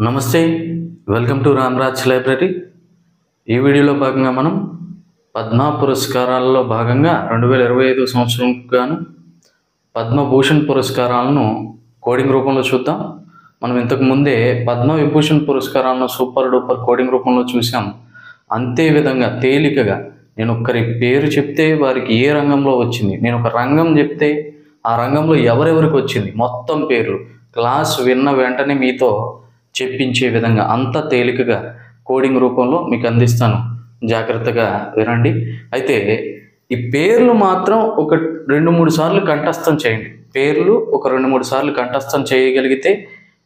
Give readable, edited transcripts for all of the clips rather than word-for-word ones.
నమస్తే, welcome to Ramraj library. ఈ వీడియోలో భాగంగా మనం పద్మ పురస్కారాల్లో భాగంగా 2025 సంవత్సరంకు గాను పద్మభూషణ్ పురస్కారాలను కోడింగ్ రూపంలో చూద్దాం. మనం ఇంతకు ముందే పద్మవిభూషణ్ పురస్కారాలను సూపర్ డూపర్ కోడింగ్ రూపంలో చూసాం. అంతే విధంగా తేలికగా నేను ఒక్కరి పేరు చెప్తే వారికి ఏ రంగంలో వచ్చింది, నేను ఒక రంగం చెప్తే ఆ రంగంలో ఎవరెవరికి వచ్చింది, మొత్తం పేర్లు క్లాస్ విన్న వెంటనే మీతో చెప్పించే విధంగా అంత తేలికగా కోడింగ్ రూపంలో మీకు అందిస్తాను. జాగ్రత్తగా వినండి. అయితే ఈ పేర్లు మాత్రం ఒక 2-3 సార్లు కంఠస్థం చేయండి. పేర్లు ఒక 2-3 సార్లు కంఠస్థం చేయగలిగితే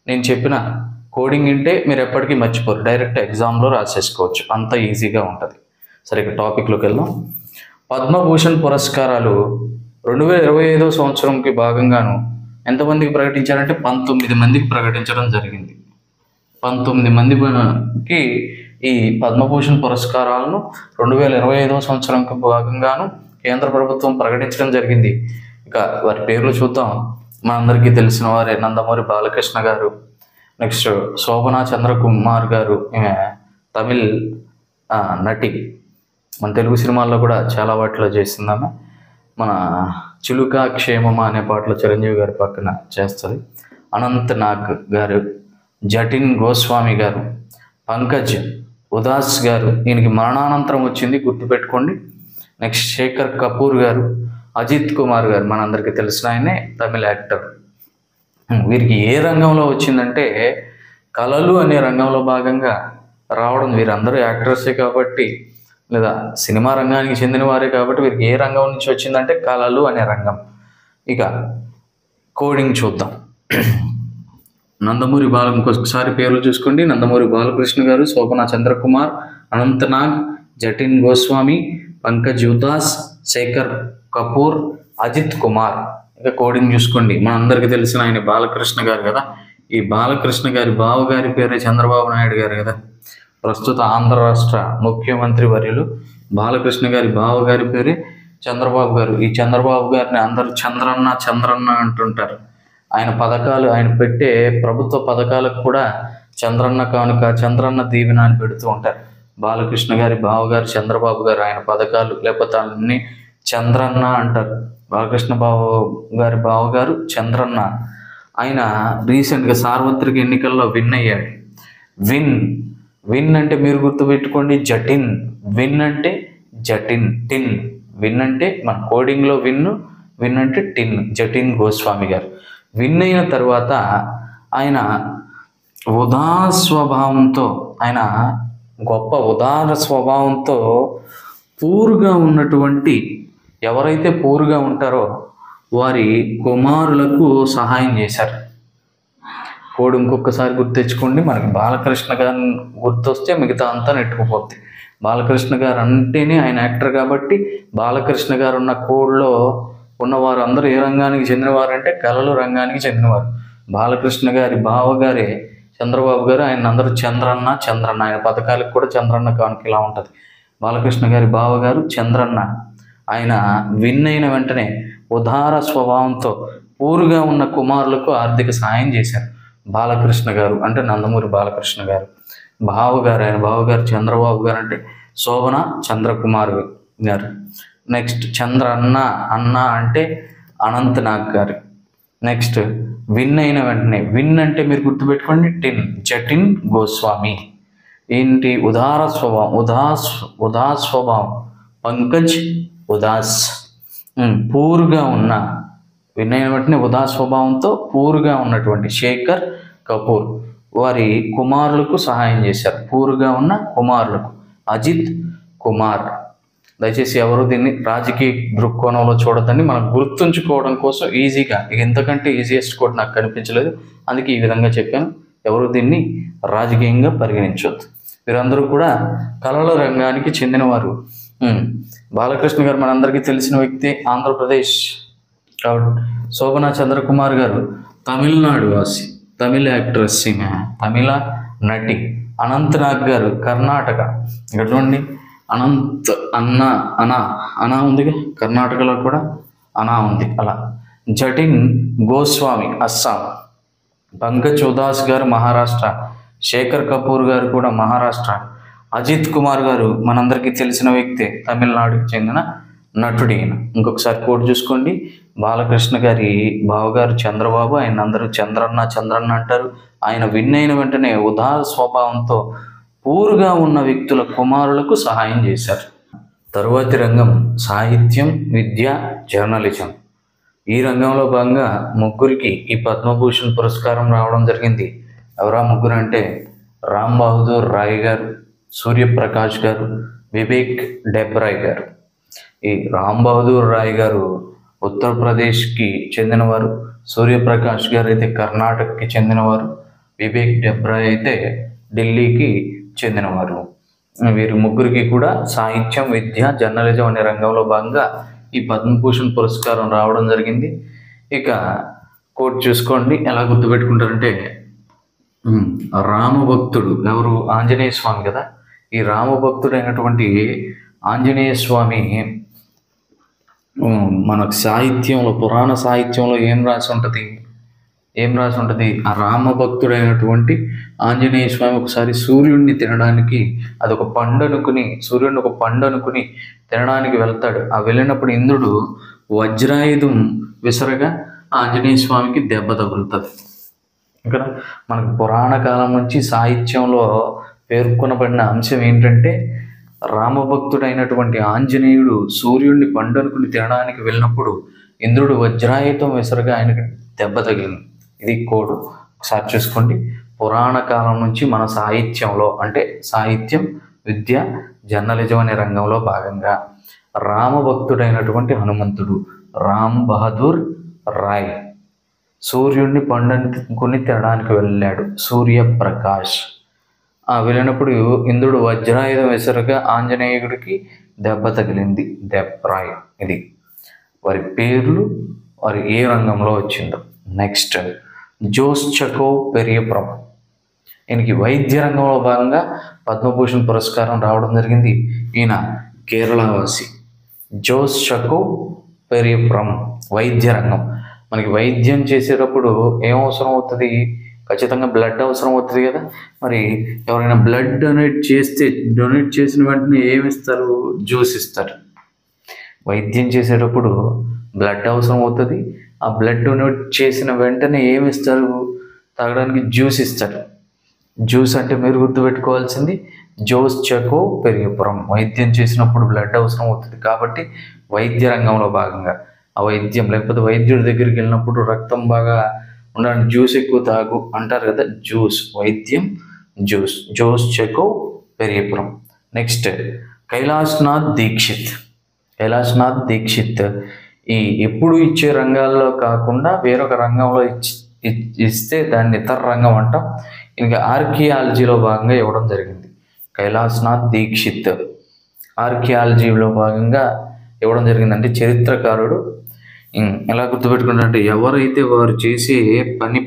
నేను చెప్పిన కోడింగ్ వింటే మీరు ఎప్పటికీ మర్చిపోరు, డైరెక్ట్ ఎగ్జామ్లో రాసేసుకోవచ్చు, అంత ఈజీగా ఉంటుంది. సరే, ఇక టాపిక్లోకి వెళ్దాం. పద్మభూషణ్ పురస్కారాలు 2025 సంవత్సరంకి భాగంగాను ఎంతమందికి ప్రకటించారంటే 19 మందికి ప్రకటించడం జరిగింది. 19 మందికి ఈ పద్మభూషణ్ పురస్కారాలను 2025 సంవత్సరంకి భాగంగాను కేంద్ర ప్రభుత్వం ప్రకటించడం జరిగింది. ఇక వారి పేర్లు చూద్దాం. మనందరికీ తెలిసిన వారే నందమూరి బాలకృష్ణ గారు, నెక్స్ట్ శోభనా చంద్రకుమార్ గారు, ఈమె తమిళ్ నటి, మన తెలుగు సినిమాల్లో కూడా చాలా వాటిలో చేసిందామె. మన చిలుక క్షేమమా అనే పాటలో చిరంజీవి గారి పక్కన చేస్తుంది. అనంత్ నాగ్ గారు, జటిన్ గోస్వామి గారు, పంకజ్ ఉదాస్ గారు, ఈయనకి మరణానంతరం వచ్చింది, గుర్తుపెట్టుకోండి. నెక్స్ట్ శేఖర్ కపూర్ గారు, అజిత్ కుమార్ గారు, మనందరికీ తెలిసిన ఆయనే, తమిళ యాక్టర్. వీరికి ఏ రంగంలో వచ్చిందంటే కళలు అనే రంగంలో భాగంగా రావడం. వీరందరూ యాక్టర్సే కాబట్టి, లేదా సినిమా రంగానికి చెందిన వారే కాబట్టి వీరికి ఏ రంగం నుంచి వచ్చిందంటే కళలు అనే రంగం. ఇక కోడింగ్ చూద్దాం. నందమూరి ఇంకొకసారి పేర్లు చూసుకోండి. నందమూరి బాలకృష్ణ గారు, శోభనా చంద్రకుమార్, అనంత్ నాగ్, జటిన్ గోస్వామి, పంకజ్ ఉదాస్, శేఖర్ కపూర్, అజిత్ కుమార్. ఇక కోడింగ్ చూసుకోండి. మనందరికీ తెలిసిన ఆయన బాలకృష్ణ గారు కదా. ఈ బాలకృష్ణ గారి బావగారి పేరే చంద్రబాబు నాయుడు గారు కదా. ప్రస్తుత ఆంధ్ర రాష్ట్ర ముఖ్యమంత్రి వర్యులు బాలకృష్ణ గారి బావగారి పేరే చంద్రబాబు గారు. ఈ చంద్రబాబు గారిని అందరూ చంద్రన్న అంటుంటారు. ఆయన పథకాలు, ఆయన పెట్టే ప్రభుత్వ పథకాలకు కూడా చంద్రన్న కానుక, చంద్రన్న దీవెన అని పెడుతూ ఉంటారు. బాలకృష్ణ గారి బావగారు చంద్రబాబు గారు, ఆయన పథకాలు లేకపోతే అన్ని చంద్రన్న అంటారు. బాలకృష్ణ గారి బావగారు చంద్రన్న. ఆయన రీసెంట్గా సార్వత్రిక ఎన్నికల్లో విన్ అయ్యాడు. విన్ అంటే మీరు గుర్తుపెట్టుకోండి, జటిన్. విన్ అంటే జటిన్, టిన్. విన్ అంటే మన కోడింగ్లో విన్ అంటే టిన్, జటిన్ గోస్వామి గారు. విన్ అయిన తర్వాత ఆయన ఉదాస్వభావంతో, ఆయన గొప్ప ఉదార స్వభావంతో పూర్గా ఉన్నటువంటి, ఎవరైతే పూర్గా ఉంటారో వారి కుమారులకు సహాయం చేశారు. కోడి ఇంకొకసారి గుర్తు తెచ్చుకోండి. మనకి బాలకృష్ణ గారు గుర్తొస్తే మిగతా అంతా నెట్టుకుపోద్ది. బాలకృష్ణ గారు అంటేనే ఆయన యాక్టర్ కాబట్టి, బాలకృష్ణ గారు ఉన్న కోడ్లో ఉన్నవారు అందరూ ఏ రంగానికి చెందినవారంటే కళలు రంగానికి చెందినవారు. బాలకృష్ణ గారి బావగారే చంద్రబాబు గారు, ఆయన అందరూ చంద్రన్న. ఆయన పథకాలకు కూడా చంద్రన్న కానుక ఇలా ఉంటుంది. బాలకృష్ణ గారి బావగారు చంద్రన్న. ఆయన విన్ అయిన వెంటనే ఉదార స్వభావంతో పూర్గా ఉన్న కుమారులకు ఆర్థిక సహాయం చేశారు. బాలకృష్ణ గారు అంటే నందమూరి బాలకృష్ణ గారు. బావగారు, ఆయన బావగారు చంద్రబాబు గారు అంటే శోభన చంద్రకుమార్ గారు. నెక్స్ట్ అన్న అంటే అనంత్ నాగ్ గారు. నెక్స్ట్ విన్ అయిన వెంటనే, విన్ అంటే మీరు గుర్తుపెట్టుకోండి, జటిన్ గోస్వామి. ఏంటి? ఉదార స్వభావం, ఉదాస్ స్వభావం, పంకజ్ ఉదాస్. పూర్గా ఉన్న, విన్ అయిన వెంటనే ఉదాస్ స్వభావంతో పూర్గా ఉన్నటువంటి శేఖర్ కపూర్ వారి కుమారులకు సహాయం చేశారు. పూర్గా ఉన్న కుమారులకు. అజిత్ కుమార్. దయచేసి ఎవరు దీన్ని రాజకీయ దృక్కోణంలో చూడొద్దని, మనం గుర్తుంచుకోవడం కోసం ఈజీగా, ఎంతకంటే ఈజియెస్ట్ కూడా నాకు కనిపించలేదు, అందుకే ఈ విధంగా చెప్పాను. ఎవరు దీన్ని రాజకీయంగా పరిగణించవద్దు. వీరందరూ కూడా కళల రంగానికి చెందినవారు. బాలకృష్ణ గారు మనందరికీ తెలిసిన వ్యక్తి, ఆంధ్రప్రదేశ్. శోభనా చంద్రకుమార్ గారు తమిళనాడు వాసి, తమిళ యాక్ట్రెస్, ఈమె తమిళ నటి. అనంత్ నాగ్ గారు కర్ణాటక. ఇక్కడ చూడండి, అనంత్ అనా ఉందిగా, కర్ణాటకలో కూడా అనా ఉంది. అలా జటిన్ గోస్వామి అస్సాం. పంకజ్ ఉదాస్ గారు మహారాష్ట్ర. శేఖర్ కపూర్ గారు కూడా మహారాష్ట్ర. అజిత్ కుమార్ గారు మనందరికీ తెలిసిన వ్యక్తే, తమిళనాడుకి చెందిన నటుడు ఈయన. ఇంకొకసారి కోడ్ చూసుకోండి. బాలకృష్ణ గారి బావగారు చంద్రబాబు, ఆయన అందరూ చంద్రన్న చంద్రన్న అంటారు. ఆయన విన్ అయిన వెంటనే ఉదార స్వభావంతో పూరుగా ఉన్న వ్యక్తుల కుమారులకు సహాయం చేశారు. తరువాతి రంగం సాహిత్యం, విద్య, జర్నలిజం. ఈ రంగంలో భాగంగా ముగ్గురికి ఈ పద్మభూషణ్ పురస్కారం రావడం జరిగింది. ఎవరా ముగ్గురు అంటే రామ్ బహదూర్ రాయ్ గారు, సూర్యప్రకాష్ గారు, వివేక్ డెబ్రాయ్ గారు. ఈ రామ్ బహదూర్ రాయ్ గారు ఉత్తరప్రదేశ్కి చెందినవారు, సూర్యప్రకాష్ గారు అయితే కర్ణాటకకి చెందినవారు, వివేక్ డెబ్రాయ్ అయితే ఢిల్లీకి చెందినవారు. వీరి ముగ్గురికి కూడా సాహిత్యం, విద్య, జర్నలిజం అనే రంగంలో భాగంగా ఈ పద్మభూషణ్ పురస్కారం రావడం జరిగింది. ఇక కోట్ చూసుకోండి, ఎలా గుర్తుపెట్టుకుంటారంటే రామభక్తుడు ఎవరు? ఆంజనేయ స్వామి కదా. ఈ రామభక్తుడు అయినటువంటి ఆంజనేయ స్వామి మనకు సాహిత్యంలో, పురాణ సాహిత్యంలో ఏం రాసి ఉంటుంది? ఆ రామభక్తుడైనటువంటి ఆంజనేయ స్వామి ఒకసారి సూర్యుడిని తినడానికి, అదొక పండు అనుకుని, సూర్యుడిని ఒక పండు అనుకుని తినడానికి వెళ్తాడు. ఆ వెళ్ళినప్పుడు ఇంద్రుడు వజ్రాయుధం విసరగా ఆంజనేయ స్వామికి దెబ్బ తగులుతుంది. ఇక్కడ మనకు పురాణ కాలం నుంచి సాహిత్యంలో పేర్కొనబడిన అంశం ఏంటంటే, రామభక్తుడైనటువంటి ఆంజనేయుడు సూర్యుడిని పండు అనుకుని తినడానికి వెళ్ళినప్పుడు ఇంద్రుడు వజ్రాయుధం విసరగా ఆయనకి దెబ్బ తగిలింది. ఇది కోడ్, ఒకసారి చూసుకోండి. పురాణ కాలం నుంచి మన సాహిత్యంలో, అంటే సాహిత్యం, విద్య, జర్నలిజం అనే రంగంలో భాగంగా రామభక్తుడైనటువంటి హనుమంతుడు రామ్ బహదూర్ రాయ్ సూర్యుడిని పండుకొని తినడానికి వెళ్ళాడు. సూర్యప్రకాష్ వెళ్ళినప్పుడు ఇంద్రుడు వజ్రాయుధం విసరగా ఆంజనేయుడికి దెబ్బ తగిలింది. దెబ్రాయ్. ఇది వారి పేర్లు, వారి ఏ రంగంలో వచ్చిందో. నెక్స్ట్ జోస్ చకో పెరియపురం. ఈయనకి వైద్య రంగంలో భాగంగా పద్మభూషణ్ పురస్కారం రావడం జరిగింది. ఈయన కేరళవాసి. జోస్ చకో పెరియపురం. వైద్య రంగం. మనకి వైద్యం చేసేటప్పుడు ఏం అవసరం అవుతుంది? ఖచ్చితంగా బ్లడ్ అవసరం అవుతుంది కదా. మరి ఎవరైనా బ్లడ్ డొనేట్ చేసిన వెంటనే ఏమి ఇస్తారు? జ్యూస్ ఇస్తారు. వైద్యం చేసేటప్పుడు బ్లడ్ అవసరం అవుతుంది. ఆ బ్లడ్ డొనేట్ చేసిన వెంటనే ఏమి ఇస్తారు? తాగడానికి జ్యూస్ ఇస్తారు. జ్యూస్ అంటే మీరు గుర్తుపెట్టుకోవాల్సింది జోస్ చకో పెరియపురం. వైద్యం చేసినప్పుడు బ్లడ్ అవసరం అవుతుంది కాబట్టి వైద్య రంగంలో భాగంగా ఆ వైద్యం, లేకపోతే వైద్యుడి దగ్గరికి వెళ్ళినప్పుడు రక్తం బాగా ఉండడానికి జ్యూస్ ఎక్కువ తాగు అంటారు కదా, జ్యూస్. వైద్యం, జ్యూస్. జోస్ చకో పెరియపురం. నెక్స్ట్ కైలాష్నాథ్ దీక్షిత్. కైలాష్నాథ్ దీక్షిత్ ఎప్పుడు ఇచ్చే రంగాల్లో కాకుండా వేరొక రంగంలో ఇస్తే దాన్ని ఇతర రంగం అంటాం. ఇంకా ఆర్కియాలజీలో భాగంగా ఇవ్వడం జరిగింది. కైలాష్నాథ్ దీక్షిత్ ఆర్కియాలజీలో భాగంగా ఇవ్వడం జరిగింది. అంటే చరిత్రకారుడు. ఎలా గుర్తుపెట్టుకుంటారంటే, ఎవరైతే వారు చేసే పనిని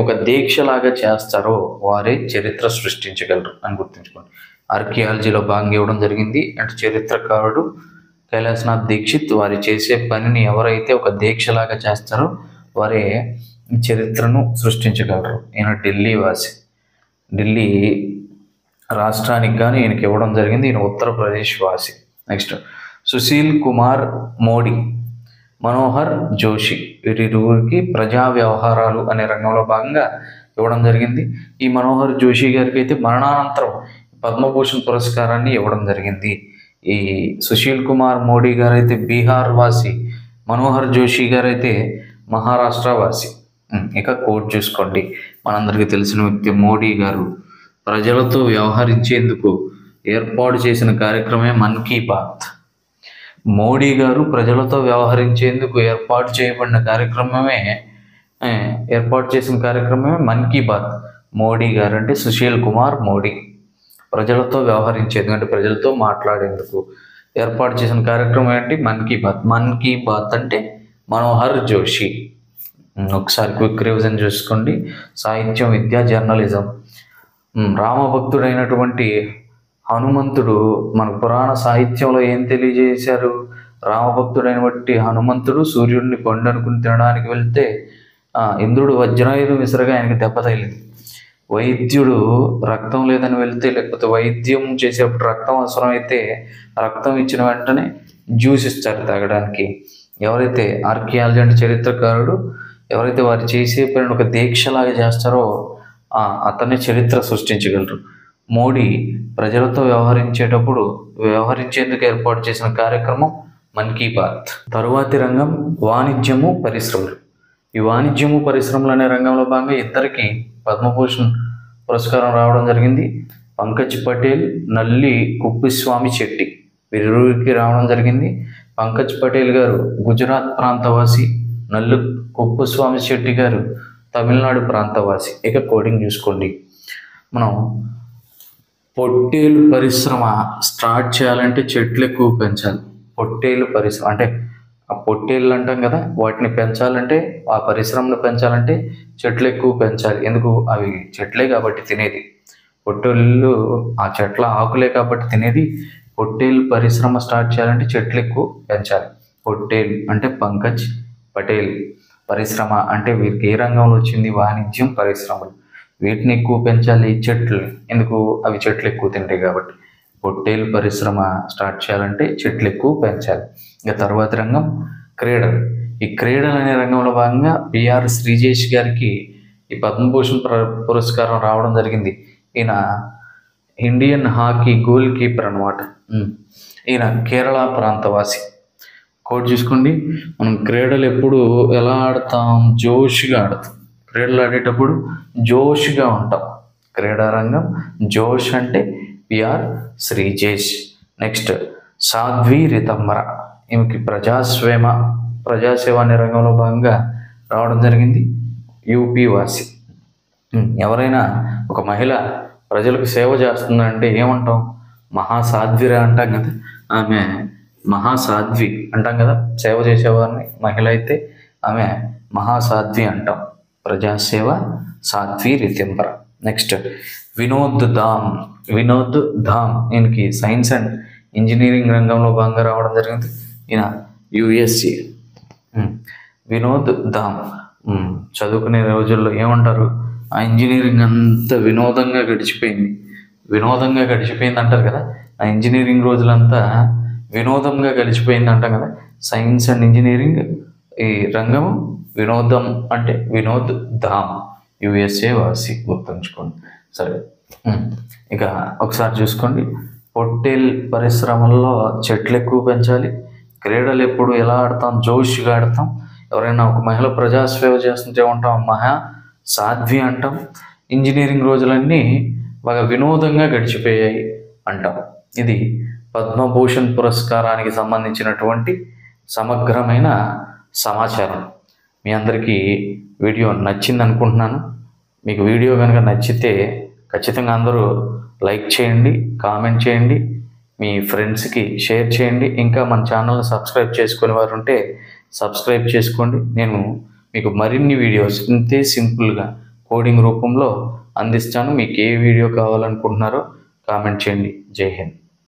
ఒక దీక్షలాగా చేస్తారో వారే చరిత్ర సృష్టించగలరు అని గుర్తుంచుకోండి. ఆర్కియాలజీలో భాగంగా ఇవ్వడం జరిగింది. అంటే చరిత్రకారుడు కైలాష్నాథ్ దీక్షిత్ వారు చేసే పనిని ఎవరైతే ఒక దీక్షలాగా చేస్తారో వారే చరిత్రను సృష్టించగలరు. ఈయన ఢిల్లీ వాసి. ఢిల్లీ రాష్ట్రానికి కానీ ఈయనకి ఇవ్వడం జరిగింది. ఈయన ఉత్తరప్రదేశ్ వాసి. నెక్స్ట్ సుశీల్ కుమార్ మోడీ, మనోహర్ జోషి. వీరిరువురికి ప్రజా వ్యవహారాలు అనే రంగంలో భాగంగా ఇవ్వడం జరిగింది. ఈ మనోహర్ జోషి గారికి అయితే మరణానంతరం పద్మభూషణ్ పురస్కారాన్ని ఇవ్వడం జరిగింది. ఈ సుశీల్ కుమార్ మోడీ గారు అయితే బీహార్ వాసి, మనోహర్ జోషి గారు అయితే మహారాష్ట్ర వాసి. ఇక కోడ్ చూసుకోండి. మనందరికీ తెలిసిన వ్యక్తి మోడీ గారు ప్రజలతో వ్యవహరించేందుకు ఏర్పాటు చేసిన కార్యక్రమే మన్ కీ బాత్. మోడీ గారు ప్రజలతో వ్యవహరించేందుకు ఏర్పాటు చేసిన కార్యక్రమమే మన్ కీ బాత్. మోడీ గారు అంటే సుశీల్ కుమార్ మోడీ. ప్రజలతో వ్యవహరించేందుకు అంటే ప్రజలతో మాట్లాడేందుకు ఏర్పాటు చేసిన కార్యక్రమం ఏంటి? మన్ కీ బాత్. మన్ కీ బాత్ అంటే మనోహర్ జోషి. ఒకసారి క్విక్ రివిజన్ చూసుకోండి. సాహిత్యం, విద్య, జర్నలిజం. రామభక్తుడైనటువంటి హనుమంతుడు మన పురాణ సాహిత్యంలో ఏం తెలియజేశారు? రామభక్తుడైనటువంటి హనుమంతుడు సూర్యుడిని పండు అనుకుని తినడానికి వెళ్తే ఇంద్రుడు వజ్రాయుధం విసరగా ఆయనకి దెబ్బ తగిలింది. వైద్యుడు రక్తం లేదని వెళ్తే, లేకపోతే వైద్యం చేసేటప్పుడు రక్తం అవసరం అయితే రక్తం ఇచ్చిన వెంటనే జ్యూస్ ఇస్తారు తాగడానికి. ఎవరైతే ఆర్కియాలజీ అంటే చరిత్రకారుడు, ఎవరైతే వారు చేసే పనిని ఒక దీక్షలాగా చేస్తారో అతన్ని చరిత్ర సృష్టించగలరు. మోడీ ప్రజలతో వ్యవహరించేందుకు ఏర్పాటు చేసిన కార్యక్రమం మన్ కీ బాత్. తరువాతి రంగం వాణిజ్యము పరిశ్రమలు. ఈ వాణిజ్యము పరిశ్రమలు అనే రంగంలో భాగంగా ఇద్దరికి పద్మభూషణ్ పురస్కారం రావడం జరిగింది. పంకజ్ పటేల్, నల్లి కుప్పస్వామి చెట్టి వీరిరువురికి రావడం జరిగింది. పంకజ్ పటేల్ గారు గుజరాత్ ప్రాంతవాసి, నల్లి కుప్పస్వామి చెట్టి గారు తమిళనాడు ప్రాంతవాసి. ఇక కోడింగ్ చూసుకోండి. మనం పొట్టేలు పరిశ్రమ స్టార్ట్ చేయాలంటే చెట్లు ఎక్కువ పెంచాలి. పొట్టేలు పరిశ్రమ అంటే ఆ పొట్టేళ్ళు అంటాం కదా, వాటిని పెంచాలంటే, ఆ పరిశ్రమను పెంచాలంటే చెట్లు ఎక్కువ పెంచాలి. ఎందుకు? అవి చెట్లే కాబట్టి తినేది. పొట్టేళ్ళు ఆ చెట్ల ఆకులే కాబట్టి తినేది. పొట్టేలు పరిశ్రమ స్టార్ట్ చేయాలంటే చెట్లు ఎక్కువ పెంచాలి. పొట్టేలు అంటే పంకజ్ పటేల్, పరిశ్రమ అంటే వీరికి ఏ రంగంలో వచ్చింది? వాణిజ్యం పరిశ్రమలు. వీటిని ఎక్కువ పెంచాలి, చెట్లు. ఎందుకు? అవి చెట్లు ఎక్కువ తింటాయి కాబట్టి. పొట్టేలు పరిశ్రమ స్టార్ట్ చేయాలంటే చెట్లు ఎక్కువ పెంచాలి. ఇక తర్వాతి రంగం క్రీడలు. ఈ క్రీడలు అనే రంగంలో భాగంగా బిఆర్ శ్రీజేష్ గారికి ఈ పద్మభూషణ్ పురస్కారం రావడం జరిగింది. ఈయన ఇండియన్ హాకీ గోల్ కీపర్ అనమాట. ఈయన కేరళ ప్రాంతవాసి. కోడ్ చూసుకోండి. మనం క్రీడలు ఎప్పుడు ఎలా ఆడతాం? జోష్గా ఆడతాం. క్రీడలు ఆడేటప్పుడు జోష్గా ఉంటాం. క్రీడారంగం జోష్ అంటే బిఆర్ శ్రీజేష్. నెక్స్ట్ సాధ్వి రితంబర. ఈమెకి ప్రజాసేవ అనే రంగంలో భాగంగా రావడం జరిగింది. యూపీ వాసి. ఎవరైనా ఒక మహిళ ప్రజలకు సేవ చేస్తుందంటే ఏమంటాం? మహాసాధ్విరా అంటాం కదా. ఆమె మహాసాధ్వి అంటాం కదా, సేవ చేసేవారిని. మహిళ అయితే ఆమె మహాసాధ్వి అంటాం. ప్రజాసేవ సాధ్వి రితంబర. నెక్స్ట్ వినోద్ ధామ్. ఈయనకి సైన్స్ అండ్ ఇంజనీరింగ్ రంగంలో భాగంగా రావడం జరిగింది. ఈయన యుఎస్ఏ. వినోద్ ధామ్ చదువుకునే రోజుల్లో ఏమంటారు? ఆ ఇంజనీరింగ్ అంతా వినోదంగా గడిచిపోయింది అంటారు కదా. ఆ ఇంజనీరింగ్ రోజులంతా వినోదంగా గడిచిపోయింది అంటాం కదా. సైన్స్ అండ్ ఇంజనీరింగ్ ఈ రంగం వినోదం అంటే వినోద్ ధామ్, యుఎస్ఏ వాసి. గుర్తుంచుకోండి. సరే, ఇక ఒకసారి చూసుకోండి. పొట్టేల్ పరిశ్రమల్లో చెట్లు ఎక్కువ పెంచాలి. క్రీడలు ఎప్పుడు ఎలా ఆడతాం? జోష్గా ఆడతాం. ఎవరైనా ఒక మహిళ ప్రజాసేవ చేస్తుంటే ఉంటాం, మహా సాధ్వి అంటాం. ఇంజనీరింగ్ రోజులన్నీ బాగా వినోదంగా గడిచిపోయాయి అంటాం. ఇది పద్మభూషణ్ పురస్కారానికి సంబంధించినటువంటి సమగ్రమైన సమాచారం. మీ అందరికీ వీడియో నచ్చింది అనుకుంటున్నాను. మీకు వీడియో కనుక నచ్చితే ఖచ్చితంగా అందరూ లైక్ చేయండి, కామెంట్ చేయండి, మీ ఫ్రెండ్స్కి షేర్ చేయండి. ఇంకా మన ఛానల్ని సబ్స్క్రైబ్ చేసుకునే వారు ఉంటే సబ్స్క్రైబ్ చేసుకోండి. నేను మీకు మరిన్ని వీడియోస్ ఇంతే సింపుల్గా కోడింగ్ రూపంలో అందిస్తాను. మీకు ఏ వీడియో కావాలనుకుంటున్నారో కామెంట్ చేయండి. జై హింద్.